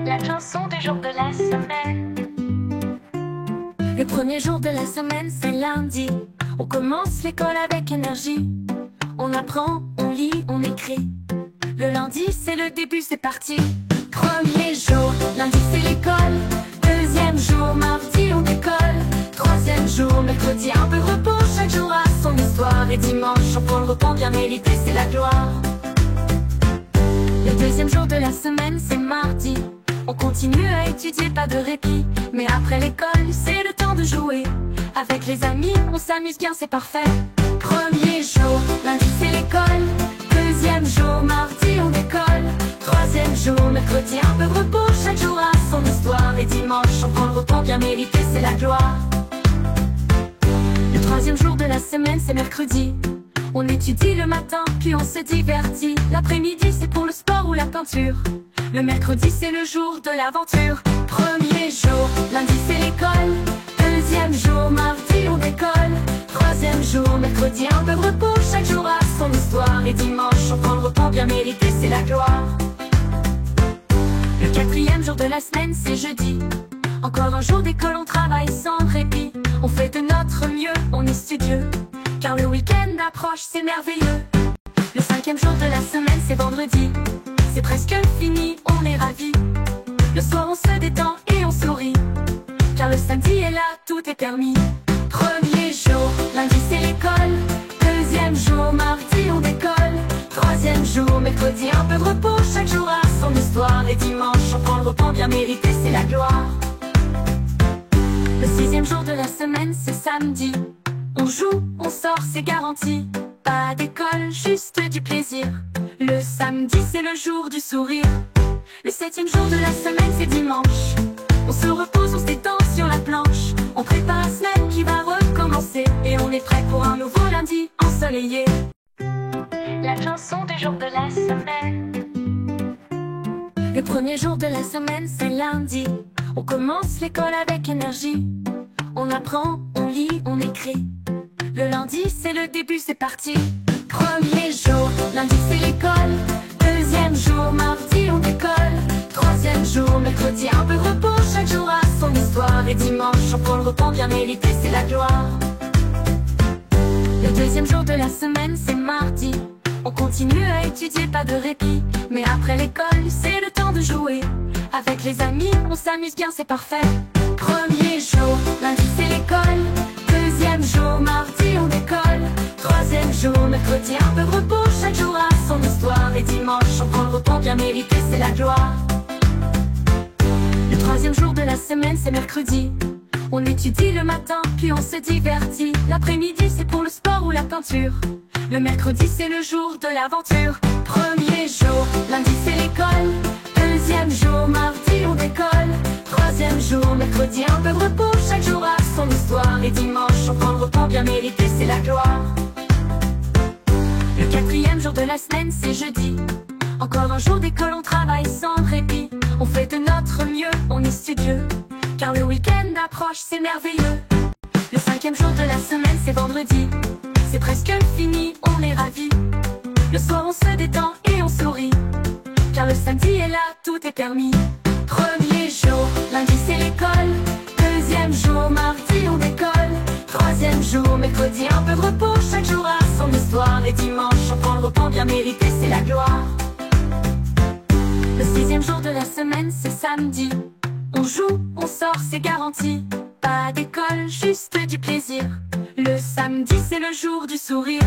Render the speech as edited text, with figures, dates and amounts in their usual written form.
La chanson du jour de la semaine. Le premier jour de la semaine, c'est lundi. On commence l'école avec énergie. On apprend, on lit, on écrit. Le lundi, c'est le début, c'est parti. Premier jour, lundi c'est l'école. Deuxième jour, mardi on décolle. Troisième jour, mercredi un peu de repos. Chaque jour a son histoire. Et dimanche, on prend le repos bien mérité, c'est la gloire. Le deuxième jour de la semaine, c'est mardi. On continue à étudier, pas de répit. Mais après l'école, c'est le temps de jouer. Avec les amis, on s'amuse bien, c'est parfait. Premier jour, lundi c'est l'école. Deuxième jour, mardi on décolle. Troisième jour, mercredi un peu de repos. Chaque jour a son histoire. Et dimanche, on prend le repos bien mérité, c'est la gloire. Le troisième jour de la semaine, c'est mercredi. On étudie le matin, puis on se divertit. L'après-midi, c'est pour le sport ou la peinture. Le mercredi, c'est le jour de l'aventure. Premier jour, lundi c'est l'école. Deuxième jour, mardi on décolle. Troisième jour, mercredi un peu de repos. Chaque jour a son histoire. Et dimanche, on prend le repos bien mérité, c'est la gloire. Le quatrième jour de la semaine, c'est jeudi. Encore un jour d'école, on travaille sans répit. On fait de notre mieux, on est studieux. Car le week-end approche, c'est merveilleux. Le cinquième jour de la semaine, c'est vendredi. C'est presque fini, on est ravis. Le soir, on se détend et on sourit. Car le samedi est là, tout est permis. Premier jour, lundi c'est l'école. Deuxième jour, mardi on décolle. Troisième jour, mercredi un peu de repos. Chaque jour a son histoire. Et dimanche, on prend le repos bien mérité, c'est la gloire. Le sixième jour de la semaine, c'est samedi. On joue, on sort, c'est garanti. Pas d'école, juste du plaisir. Le samedi, c'est le jour du sourire. Le septième jour de la semaine, c'est dimanche. On se repose, on se détend sur la planche. On prépare la semaine qui va recommencer. Et on est prêt pour un nouveau lundi ensoleillé. La chanson du jour de la semaine. Le premier jour de la semaine, c'est lundi. On commence l'école avec énergie. On apprend, on lit, on écrit. Le lundi, c'est le début, c'est parti. Premier jour, lundi c'est l'école. Deuxième jour, mardi on décolle. Troisième jour, mercredi un peu de repos. Chaque jour a son histoire. Et dimanche, on prend le repos bien mérité, c'est la gloire. Le deuxième jour de la semaine, c'est mardi. On continue à étudier, pas de répit. Mais après l'école, c'est le temps de jouer. Avec les amis, on s'amuse bien, c'est parfait. Premier jour, lundi c'est l'école. Deuxième jour, mardi on décolle. Troisième jour, mercredi un peu de repos. Chaque jour a son histoire. Et dimanche, on prend le repos bien mérité, c'est la gloire. Le troisième jour de la semaine, c'est mercredi. On étudie le matin, puis on se divertit. L'après-midi, c'est pour le sport ou la peinture. Le mercredi, c'est le jour de l'aventure. Premier jour, lundi c'est l'école. Deuxième jour, mardi on décolle. Troisième jour, mercredi un peu de repos. Chaque jour a son histoire. Et dimanche, on prend le repos bien mérité, c'est la gloire. Le quatrième jour de la semaine, c'est jeudi. Encore un jour d'école, on travaille sans répit. On fait de notre mieux, on est studieux. Car le week-end approche, c'est merveilleux. Le cinquième jour de la semaine, c'est vendredi. C'est presque fini, on est ravis. Le soir, on se détend et on sourit. Car le samedi est là, tout est permis. Premier jour, lundi c'est l'école. Deuxième jour, mardi on décolle. Troisième jour, mercredi un peu de repos. Chaque jour a son histoire. Et dimanche, on prend le repos bien mérité, c'est la gloire. Le sixième jour de la semaine, c'est samedi. On joue, on sort, c'est garanti. Pas d'école, juste du plaisir. Le samedi, c'est le jour du sourire.